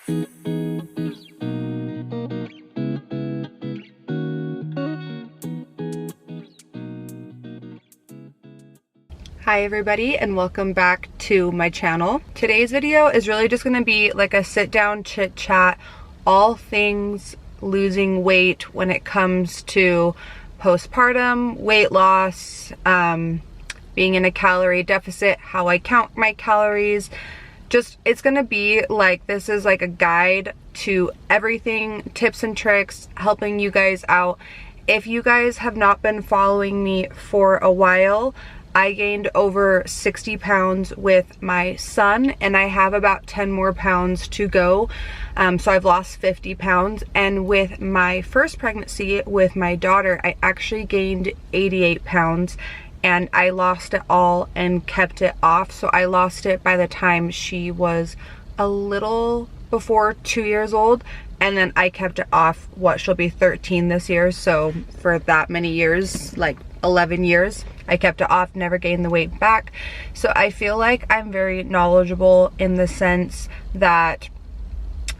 Hi everybody, and welcome back to my channel. Today's video is really just going to be like a sit down chit chat, all things losing weight when it comes to postpartum, weight loss, being in a calorie deficit, how I count my calories. Just, it's going to be like, this is like a guide to everything, tips and tricks, helping you guys out. If you guys have not been following me for a while, I gained over 60 pounds with my son, and I have about 10 more pounds to go. So I've lost 50 pounds. And with my first pregnancy with my daughter, I actually gained 88 pounds and I lost it all and kept it off. So I lost it by the time she was a little before 2 years old. And then I kept it off, she'll be 13 this year. So for that many years, like 11 years, I kept it off, never gained the weight back. So I feel like I'm very knowledgeable in the sense that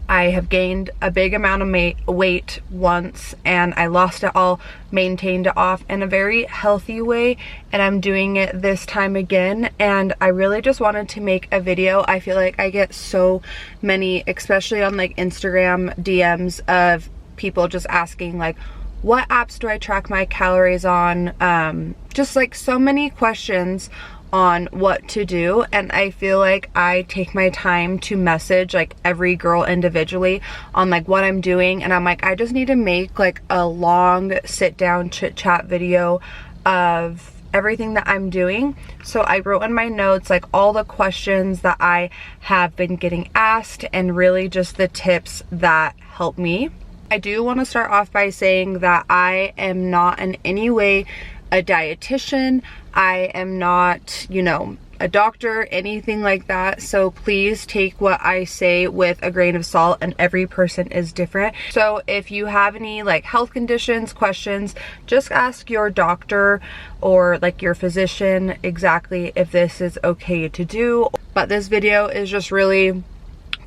I have gained a big amount of weight once and I lost it all, maintained it off in a very healthy way, and I'm doing it this time again. And I really just wanted to make a video. I feel like I get so many, especially on like Instagram DMs, of people just asking like, what apps do I track my calories on? Just like so many questions on what to do. And I feel like I take my time to message like every girl individually on like what I'm doing. And I'm like, I just need to make like a long sit down chit chat video of everything that I'm doing. So I wrote in my notes like all the questions that I have been getting asked and really just the tips that help me. I do want to start off by saying that I am not in any way a dietitian. I am not, you know, a doctor, anything like that. So please take what I say with a grain of salt, and every person is different. So if you have any like health conditions, questions, just ask your doctor or like your physician exactly if this is okay to do. But this video is just really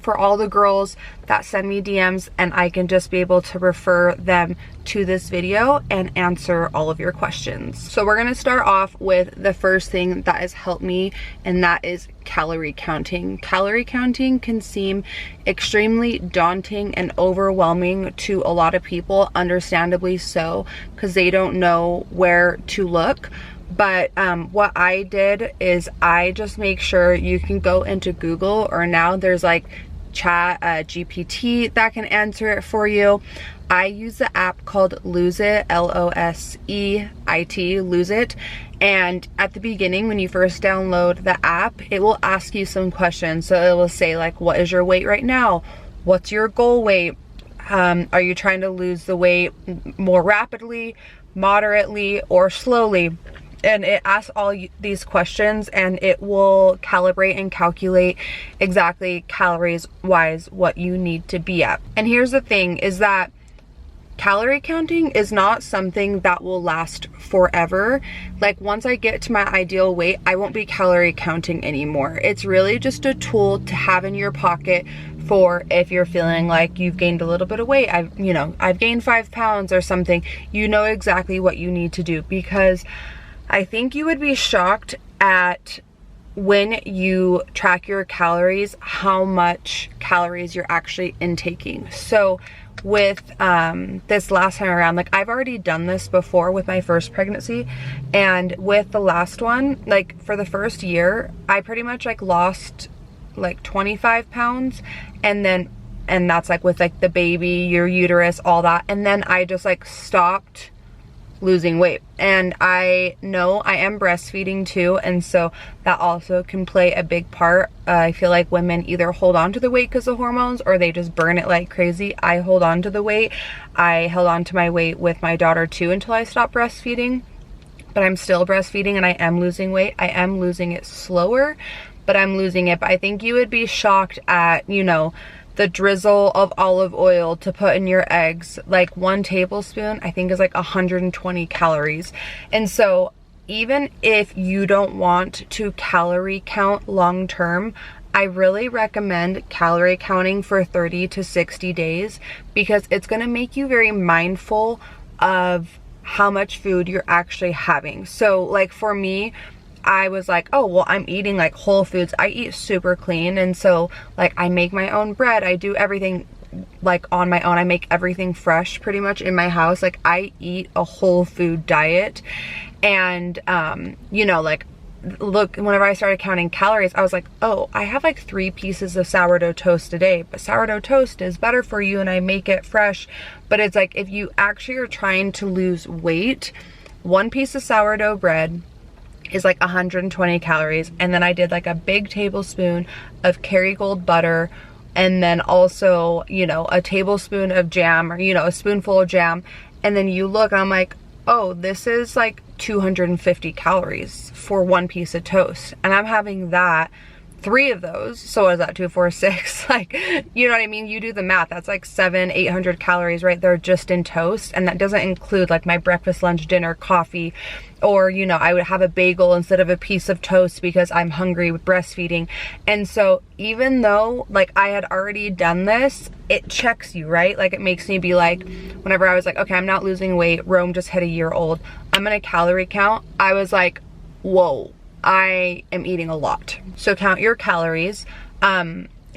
for all the girls that send me DMs, and I can just be able to refer them to this video and answer all of your questions. So we're gonna start off with the first thing that has helped me, and that is calorie counting. Calorie counting can seem extremely daunting and overwhelming to a lot of people, understandably so, because they don't know where to look. But what I did is I just make sure you can go into Google, or now there's like chat GPT that can answer it for you. I use the app called Lose It, L-O-S-E-I-T, Lose It. And at the beginning, when you first download the app, it will ask you some questions. So it will say like, what is your weight right now? What's your goal weight? Are you trying to lose the weight more rapidly, moderately, or slowly? And it asks all these questions, and it will calibrate and calculate exactly calories wise what you need to be at. And here's the thing is that calorie counting is not something that will last forever. Like once I get to my ideal weight, I won't be calorie counting anymore. It's really just a tool to have in your pocket for if you're feeling like you've gained a little bit of weight. I've gained 5 pounds or something. You know exactly what you need to do, because I think you would be shocked at when you track your calories, how much calories you're actually intaking. So with this last time around, like I've already done this before with my first pregnancy, and with the last one, like for the first year, I pretty much like lost like 25 pounds, and that's like with like the baby, your uterus, all that. And then I just like stopped losing weight. And I know I am breastfeeding too, and so that also can play a big part. I feel like women either hold on to the weight because of hormones, or they just burn it like crazy. I hold on to the weight. I held on to my weight with my daughter too until I stopped breastfeeding, but I'm still breastfeeding and I am losing weight. I am losing it slower, but I'm losing it. But I think you would be shocked at, you know, the drizzle of olive oil to put in your eggs. Like 1 tablespoon, I think, is like 120 calories. And so even if you don't want to calorie count long term, I really recommend calorie counting for 30 to 60 days because it's going to make you very mindful of how much food you're actually having. So like for me, I was like, oh, well, I'm eating like whole foods. I eat super clean. And so like I make my own bread. I do everything like on my own. I make everything fresh pretty much in my house. Like I eat a whole food diet. And, you know, like, look, whenever I started counting calories, I was like, oh, I have like 3 pieces of sourdough toast a day, but sourdough toast is better for you and I make it fresh. But it's like, if you actually are trying to lose weight, 1 piece of sourdough bread is like 120 calories. And then I did like a big tablespoon of Kerrygold butter, and then also, you know, a tablespoon of jam, or, you know, a spoonful of jam. And then you look, and I'm like, oh, this is like 250 calories for 1 piece of toast. And I'm having that, 3 of those. So what is that, 2, 4, 6? Like, you know what I mean? You do the math. That's like 700-800 calories right there just in toast. And that doesn't include like my breakfast, lunch, dinner, coffee, or, you know, I would have a bagel instead of a piece of toast because I'm hungry with breastfeeding. And so even though like I had already done this, it checks you, right? Like it makes me be like, whenever I was like, okay, I'm not losing weight, Rome just hit a year old, I'm gonna calorie count. I was like, whoa, I am eating a lot. So count your calories.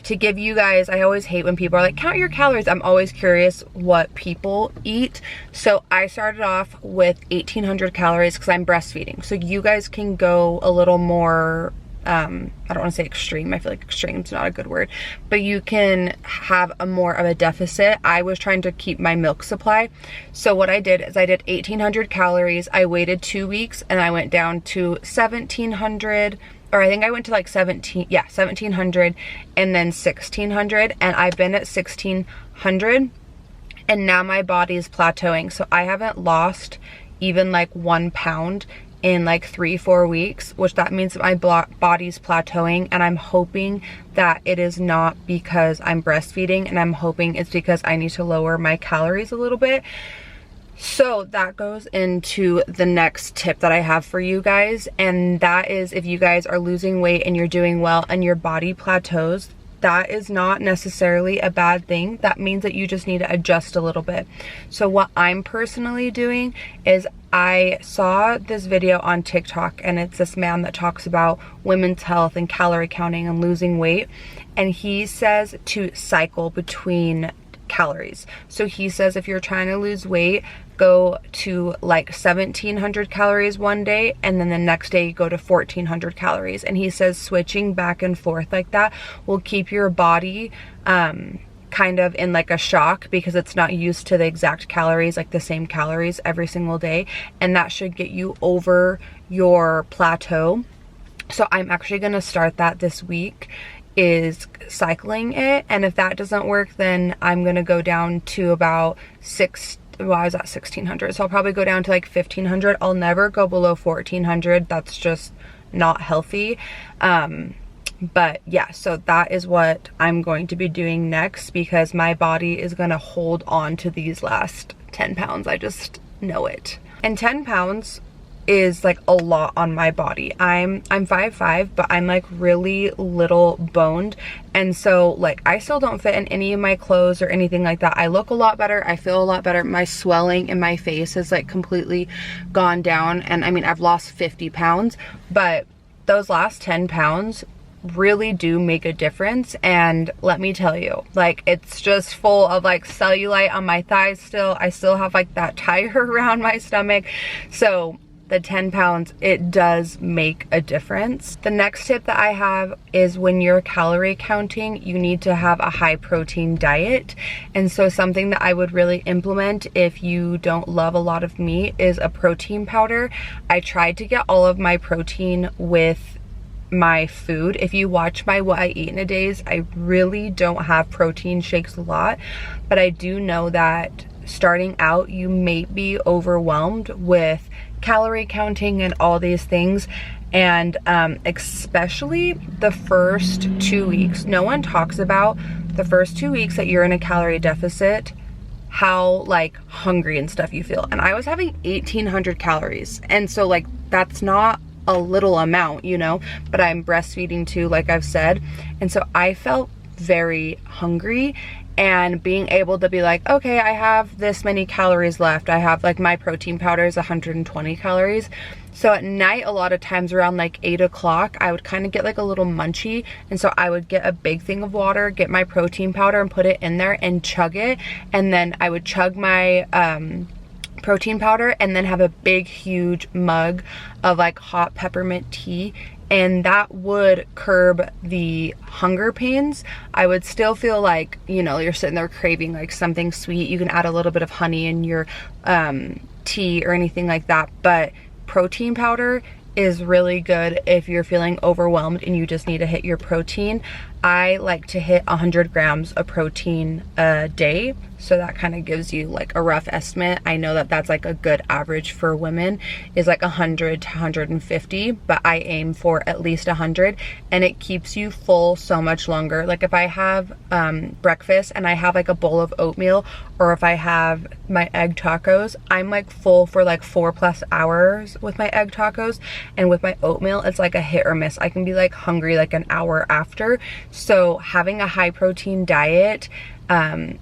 To give you guys, I always hate when people are like, count your calories. I'm always curious what people eat. So I started off with 1,800 calories because I'm breastfeeding. So you guys can go a little more, I don't want to say extreme. I feel like extreme is not a good word, but you can have a more of a deficit. I was trying to keep my milk supply. So what I did is I did 1,800 calories. I waited 2 weeks and I went down to 1,700, or I think I went to like 1,700 and then 1,600, and I've been at 1,600 and now my body is plateauing. So I haven't lost even like 1 pound in like 3-4 weeks, which that means that my body's plateauing, and I'm hoping that it is not because I'm breastfeeding, and I'm hoping it's because I need to lower my calories a little bit. So that goes into the next tip that I have for you guys, and that is, if you guys are losing weight and you're doing well and your body plateaus, that is not necessarily a bad thing. That means that you just need to adjust a little bit. So what I'm personally doing is, I saw this video on TikTok, and it's this man that talks about women's health and calorie counting and losing weight, and he says to cycle between calories. So he says if you're trying to lose weight, go to like 1,700 calories one day, and then the next day you go to 1,400 calories. And he says switching back and forth like that will keep your body kind of in like a shock, because it's not used to the exact calories, like the same calories every single day, and that should get you over your plateau. So I'm actually going to start that this week, is cycling it. And if that doesn't work, then I'm gonna go down to about I was at 1,600, so I'll probably go down to like 1,500. I'll never go below 1,400. That's just not healthy. But yeah, so that is what I'm going to be doing next, because my body is gonna hold on to these last 10 pounds. I just know it. And 10 pounds is like a lot on my body. I'm 5'5", but I'm like really little boned, and so like I still don't fit in any of my clothes or anything like that. I look a lot better, I feel a lot better. My swelling in my face has like completely gone down, and I mean, I've lost 50 pounds, but those last 10 pounds really do make a difference. And let me tell you, like, it's just full of like cellulite on my thighs still. I still have like that tire around my stomach. So the 10 pounds, it does make a difference. The next tip that I have is, when you're calorie counting, you need to have a high protein diet. And so something that I would really implement if you don't love a lot of meat is a protein powder. I tried to get all of my protein with my food. If you watch my what I eat in a days, I really don't have protein shakes a lot, but I do know that starting out, you may be overwhelmed with calorie counting and all these things, and especially the first 2 weeks. No one talks about the first 2 weeks that you're in a calorie deficit, how like hungry and stuff you feel. And I was having 1,800 calories, and so like that's not a little amount, you know, but I'm breastfeeding too, like I've said. And so I felt very hungry, and being able to be like, okay, I have this many calories left. I have like my protein powder is 120 calories. So at night, a lot of times around like 8 o'clock, I would kind of get like a little munchy. And so I would get a big thing of water, get my protein powder and put it in there and chug it. And then I would chug my protein powder and then have a big, huge mug of like hot peppermint tea. And that would curb the hunger pains. I would still feel like, you know, you're sitting there craving like something sweet. You can add a little bit of honey in your tea or anything like that. But protein powder is really good if you're feeling overwhelmed and you just need to hit your protein. I like to hit 100 grams of protein a day. So that kind of gives you like a rough estimate. I know that that's like a good average for women is like 100 to 150, but I aim for at least 100, and it keeps you full so much longer. Like if I have breakfast and I have like a bowl of oatmeal, or if I have my egg tacos, I'm like full for like 4+ hours with my egg tacos. And with my oatmeal, it's like a hit or miss. I can be like hungry like an hour after. So having a high protein diet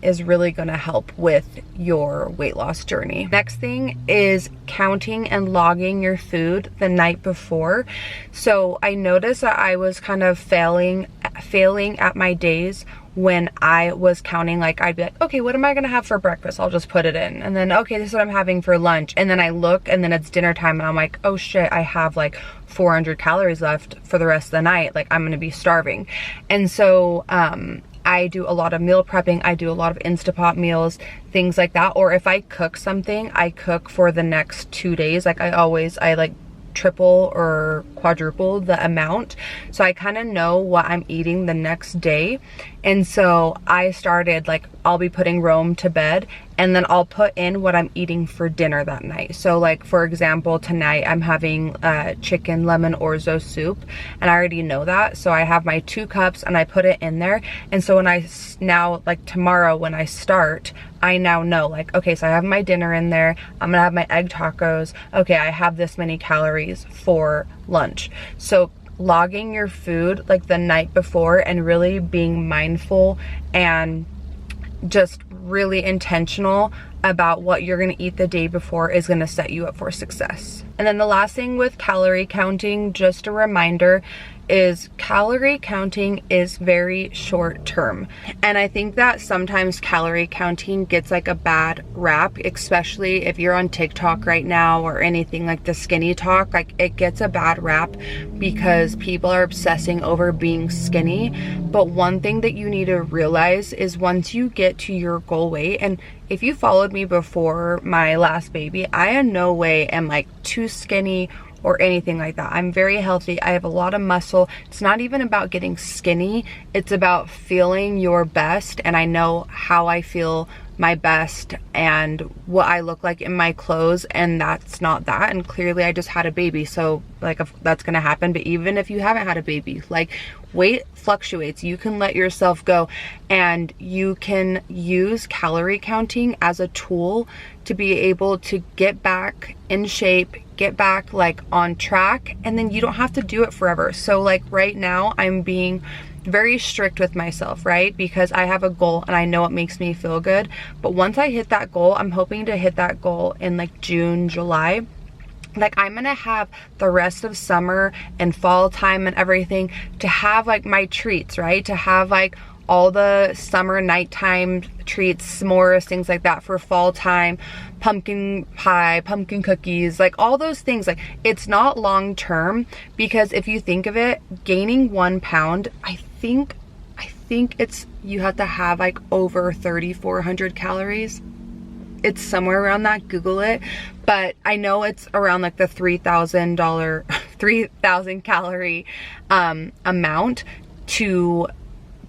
is really going to help with your weight loss journey. Next thing is counting and logging your food the night before. So I noticed that I was kind of failing at my days when I was counting. Like I'd be like, okay, what am I gonna have for breakfast? I'll just put it in. And then, okay, this is what I'm having for lunch. And then I look and then it's dinner time and I'm like, oh shit, I have like 400 calories left for the rest of the night. Like I'm gonna be starving. And so I do a lot of meal prepping. I do a lot of Instapot meals, things like that. Or if I cook something, I cook for the next 2 days. Like I like triple or quadruple the amount. So I kind of know what I'm eating the next day. And so I started like, I'll be putting Rome to bed and then I'll put in what I'm eating for dinner that night. So like, for example, tonight I'm having chicken lemon orzo soup, and I already know that. So I have my 2 cups and I put it in there. And so when now like tomorrow when I start, I now know like, okay, so I have my dinner in there. I'm gonna have my egg tacos. Okay, I have this many calories for lunch. So logging your food like the night before and really being mindful and just really intentional about what you're going to eat the day before is going to set you up for success. And then the last thing with calorie counting, just a reminder, is calorie counting is very short term. And I think that sometimes calorie counting gets like a bad rap, especially if you're on TikTok right now or anything like the skinny talk. Like it gets a bad rap because people are obsessing over being skinny. But one thing that you need to realize is once you get to your goal weight, and if you followed me before my last baby, I in no way am like too skinny or anything like that. I'm very healthy. I have a lot of muscle. It's not even about getting skinny. It's about feeling your best. And I know how I feel my best and what I look like in my clothes, and that's not that. And clearly I just had a baby, so like that's gonna happen. But even if you haven't had a baby, like weight fluctuates. You can let yourself go, and you can use calorie counting as a tool to be able to get back in shape, get back like on track, and then you don't have to do it forever. So like right now I'm being very strict with myself, right? Because I have a goal and I know it makes me feel good. But once I hit that goal, I'm hoping to hit that goal in like June, July. Like I'm gonna have the rest of summer and fall time and everything to have like my treats, right? To have like all the summer nighttime treats, s'mores, things like that for fall time, pumpkin pie, pumpkin cookies, like all those things. Like it's not long term, because if you think of it, gaining 1 pound, I think it's, you have to have like over 3,400 calories. It's somewhere around that, Google it. But I know it's around like the $3,000 calorie amount to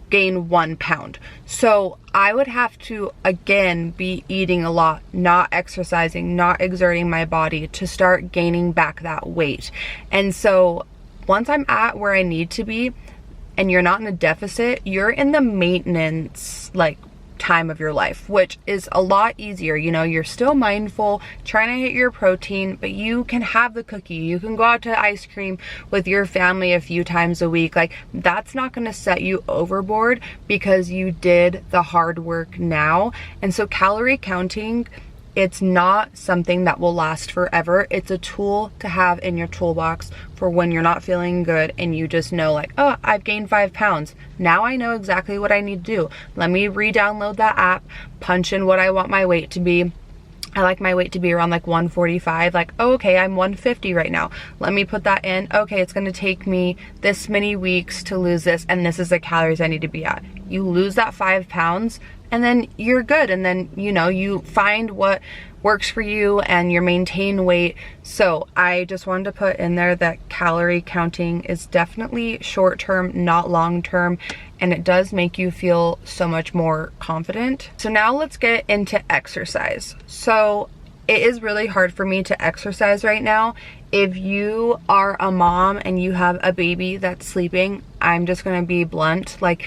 gain 1 pound. So I would have to again be eating a lot, not exercising, not exerting my body to start gaining back that weight. And so once I'm at where I need to be and you're not in a deficit, you're in the maintenance like time of your life, which is a lot easier. You know, you're still mindful, trying to hit your protein, but you can have the cookie, you can go out to ice cream with your family a few times a week. Like, that's not going to set you overboard because you did the hard work now. And so calorie counting, it's not something that will last forever. It's a tool to have in your toolbox for when you're not feeling good and you just know, like, oh, I've gained 5 pounds. Now I know exactly what I need to do. Let me re-download that app, punch in what I want my weight to be. I like my weight to be around like 145. Like, oh, okay, I'm 150 right now. Let me put that in. Okay, it's gonna take me this many weeks to lose this, and this is the calories I need to be at. You lose that 5 pounds, and then you're good. And then, you know, you find what works for you and you maintain weight. So I just wanted to put in there that calorie counting is definitely short-term, not long-term, and it does make you feel so much more confident. So now let's get into exercise. So it is really hard for me to exercise right now. If you are a mom and you have a baby that's sleeping, I'm just gonna be blunt. Like,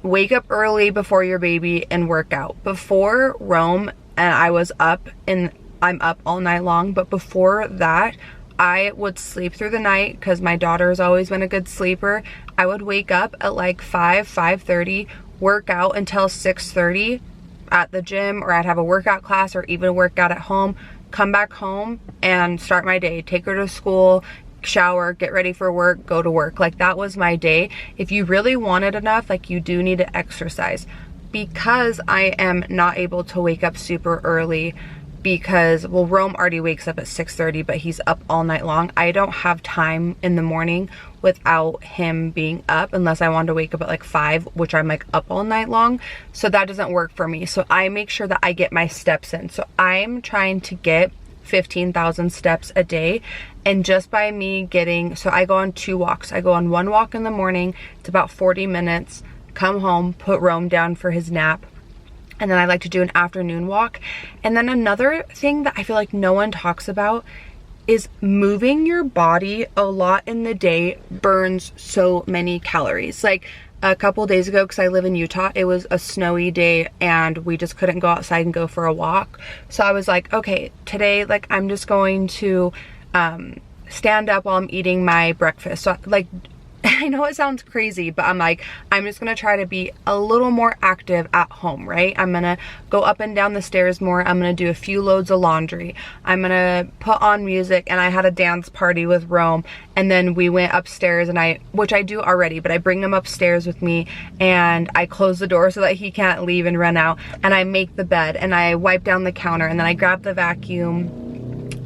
wake up early before your baby and work out. Before Rome and I was up, and I'm up all night long, but before that, I would sleep through the night because my daughter has always been a good sleeper. I would wake up at like 5:30, work out until 6:30 at the gym, or I'd have a workout class or even work out at home, come back home and start my day, take her to school, shower, get ready for work, go to work. Like, that was my day. If you really want it enough, like, you do need to exercise. Because I am not able to wake up super early because, well, Rome already wakes up at 6:30, but he's up all night long. I don't have time in the morning without him being up unless I want to wake up at like 5, which I'm like up all night long. So that doesn't work for me. So I make sure that I get my steps in. So I'm trying to get 15,000 steps a day. And just by me getting, so I go on 2 walks. I go on 1 walk in the morning. It's about 40 minutes. Come home, put Rome down for his nap. And then I like to do an afternoon walk. And then another thing that I feel like no one talks about is moving your body a lot in the day burns so many calories. Like, a couple days ago, because I live in Utah, it was a snowy day and we just couldn't go outside and go for a walk. So I was like, okay, today, like, I'm just going to stand up while I'm eating my breakfast. So, like, I know it sounds crazy, but I'm like, I'm just gonna try to be a little more active at home, right? I'm gonna go up and down the stairs more. I'm gonna do a few loads of laundry. I'm gonna put on music, and I had a dance party with Rome, and then we went upstairs, and which I do already, but I bring him upstairs with me, and I close the door so that he can't leave and run out, and I make the bed, and I wipe down the counter, and then I grab the vacuum,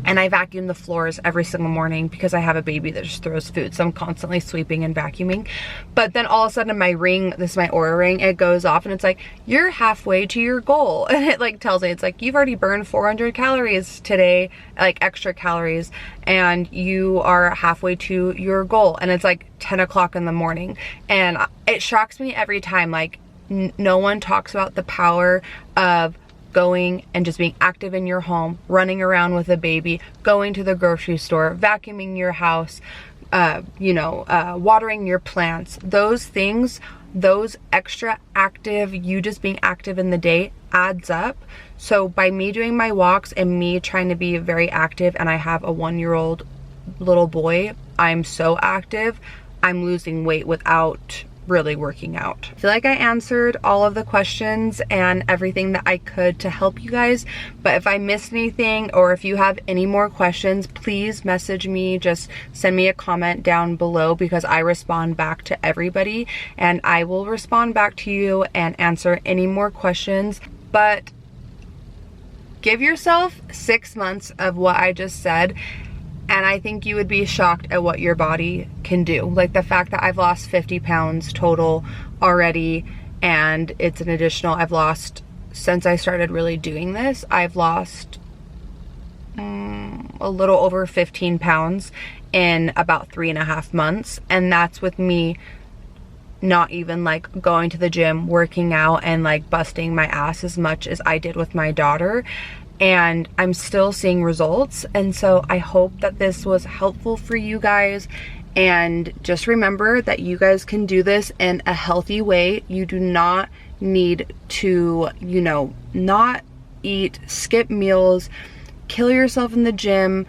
and I vacuum the floors every single morning because I have a baby that just throws food. So I'm constantly sweeping and vacuuming. But then all of a sudden my ring, this is my Oura ring, it goes off and it's like, you're halfway to your goal. And it like tells me, it's like, you've already burned 400 calories today, like extra calories, and you are halfway to your goal. And it's like 10 o'clock in the morning. And it shocks me every time. Like, no one talks about the power of going and just being active in your home, running around with a baby, going to the grocery store, vacuuming your house, watering your plants. Those things, those extra active, you just being active in the day adds up. So by me doing my walks and me trying to be very active, and I have a 1-year-old little boy, I'm so active, I'm losing weight without really working out. I feel like I answered all of the questions and everything that I could to help you guys, but if I missed anything or if you have any more questions, please message me. Just send me a comment down below because I respond back to everybody, and I will respond back to you and answer any more questions. But give yourself 6 months of what I just said, and I think you would be shocked at what your body can do. Like, the fact that I've lost 50 pounds total already, and it's an additional, I've lost, since I started really doing this, I've lost a little over 15 pounds in about 3.5 months. And that's with me not even like going to the gym, working out, and like busting my ass as much as I did with my daughter. And I'm still seeing results. And so I hope that this was helpful for you guys. And just remember that you guys can do this in a healthy way. You do not need to, you know, not eat, skip meals, kill yourself in the gym,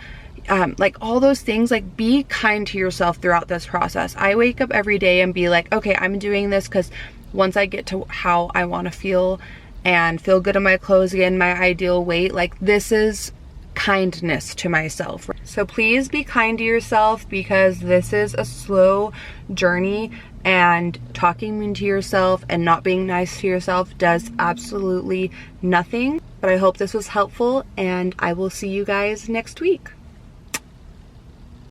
like all those things. Like, be kind to yourself throughout this process. I wake up every day and be like, okay, I'm doing this because once I get to how I want to feel and feel good in my clothes again, my ideal weight, like this is kindness to myself. So please be kind to yourself, because this is a slow journey, and talking mean to yourself and not being nice to yourself does absolutely nothing. But I hope this was helpful, and I will see you guys next week.